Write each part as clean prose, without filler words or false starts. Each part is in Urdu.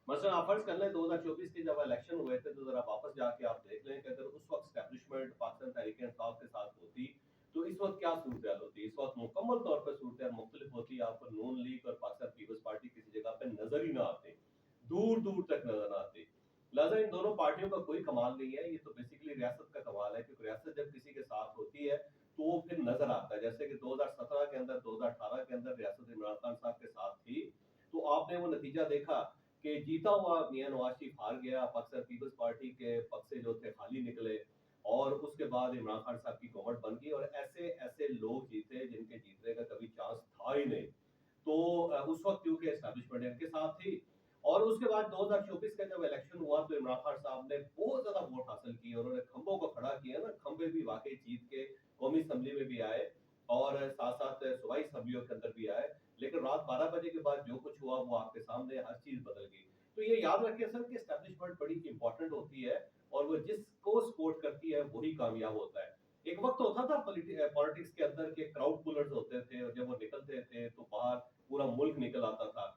مثلا آپ فرض کر لیں 2024 کے جب الیکشن ہوئے تھے تو ذرا واپس جا کے آپ دیکھ لیں کہ اگر اس وقت اسٹیبلشمنٹ پاکستان تحریک انصاف کے ساتھ ہوتی تو اس وقت کیا صورتحال ہوتی. اس وقت مکمل طور پر صورتحال مختلف ہوتی. آپ کو نون لیگ اور پاکستان پیپلز پارٹی کسی جگہ پہ نظر ہی نہ آتے, دور دور تک نظر نہ آتے. لہٰذا ان دونوں پارٹیوں کا کوئی کمال نہیں ہے, یہ تو بیسیکلی ریاست کا کمال ہے, کیونکہ ریاست جب کسی کے ساتھ ہوتی ہے تو وہ پھر نظر آتا ہے. جیسے کہ 2017 کے اندر 2018 کے اندر ریاست عمران خان صاحب کے ساتھ تھی تو آپ نے وہ نتیجہ دیکھا کہ جیتا ہوا میاں نواز شریف ہار گیا, پاکستان پیپلز پارٹی کے پکسے جو تھے خالی نکلے, اور اس کے بعد عمران خان صاحب کی گورنمنٹ بن گئی, اور ایسے ایسے لوگ جیتے جن کے جیتنے کا کبھی چانس تھا ہی نہیں. تو اس وقت کیونکہ اسٹیبلشمنٹ ان کے ساتھ تھی. اور اس کے بعد 2024 کا جب الیکشن ہوا تو عمران خان صاحب نے بہت زیادہ ووٹ حاصل کیے, انہوں نے کھمبوں کو کھڑا کیا نا, کھمبے بھی واقعی جیت کے قومی اسمبلی میں بھی آئے اور ساتھ ساتھ صوبائی اسمبلیوں کے اندر بھی آئے. لیکن رات 12 بجے کے بعد جو کچھ ہوا وہ آپ کے سامنے, ہر چیز بدل گئی. تو یہ یاد رکھیں سر کہ اسٹیبلشمنٹ بڑی امپورٹنٹ ہوتی ہے, اور وہ جس کو سپورٹ کرتی ہے وہی کامیاب ہوتا ہے. ایک وقت ہوتا تھا پالیٹکس کے اندر کہ کراؤڈ پولرز ہوتے تھے, اور جب وہ نکلتے تھے تو باہر پورا ملک نکل آتا تھا.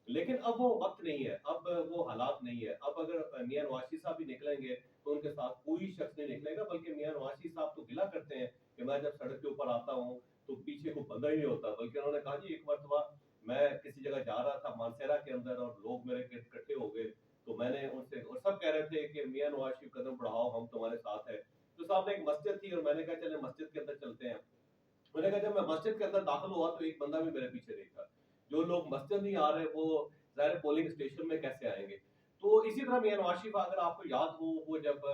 لیکن اب وہ وقت نہیں ہے, اب وہ حالات نہیں ہے. اب اگر میاں نواز شریف صاحب بھی نکلیں گے تو ان کے ساتھ کوئی شخص نہیں نکلے گا, بلکہ میاں نواز شریف صاحب تو گلا کرتے ہیں کہ میں جب سڑک کے اوپر آتا ہوں تو پیچھے کوئی بندہ ہی نہیں ہوتا. بلکہ انہوں نے کہا جی ایک مرتبہ میں کسی جگہ جا رہا تھا مانسیرا کے اندر اور لوگ میرے اکٹھے ہو گئے تو میں نے ان سے, اور سب کہہ رہے تھے کہ میاں نواز شریف قدم بڑھاؤ ہم تمہارے ساتھ ہیں. تو صاحب نے ایک مسجد تھی اور میں نے کہا چلے مسجد کے اندر چلتے ہیں. میں نے کہا جب میں مسجد کے اندر داخل ہوا تو ایک بندہ بھی میرے پیچھے نہیں تھا. جو لوگ مسجد نہیں آ رہے وہ ظاہر پولنگ اسٹیشن میں کیسے آئیں گے. تو اسی طرح میاں نواز شریف اگر آپ کو یاد ہو وہ جب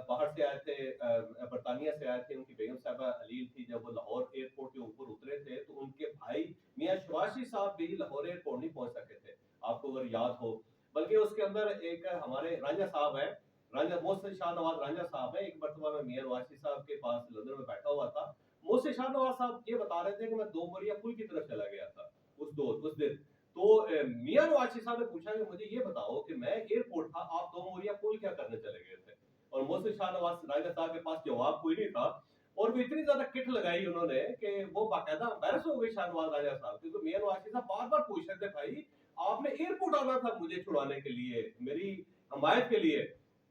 باہر سے آئے تھے, برطانیہ سے آئے تھے, ان کی بیگم صاحبہ علیل تھی, جب وہ لاہور ایئرپورٹ کے اوپر اترے تھے تو ان کے بھائی میاں شہباز شریف صاحب بھی لاہور ایئرپورٹ نہیں پہنچ سکے تھے, آپ کو اگر یاد ہو. بلکہ اس کے اندر ایک ہمارے رانجھا صاحب ہیں, رانجھا محسن شاہ نواز رانجھا صاحب ہیں. ایک مرتبہ میں میاں نواز شریف صاحب کے پاس لندن میں بیٹھا ہوا تھا, محسن شاہ نواز صاحب یہ بتا رہے تھے کہ میں دو مریا پل کی طرف چلا گیا تھا اس دن. تو میاں نواز شریف صاحب نے پوچھا کہ مجھے یہ بتاؤ کہ میں ایئرپورٹ تھا, آپ دو مریا پل کیا کرنے چلے گئے تھے. اور محسن شاہ نواز رانجھا صاحب کے پاس جواب کوئی نہیں تھا, اور وہ اتنی زیادہ کٹ لگائی انہوں نے کہ وہ باقاعدہ امبیرس ہو گئی شاہ نواز رانجھا صاحب, کیونکہ میاں نواز شریف صاحب بار بار پوچھ رہے تھے بھائی آپ نے ایئرپورٹ آنا تھا مجھے چھڑانے کے لیے, میری حمایت کے لیے,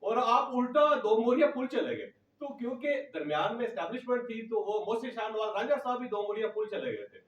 اور آپ الٹا دو موریا پل چلے گئے. تو کیونکہ درمیان میں اسٹیبلشمنٹ تھی تو وہ محسن شاہ نواز رانجھا صاحب بھی دو موریا پل چلے گئے تھے.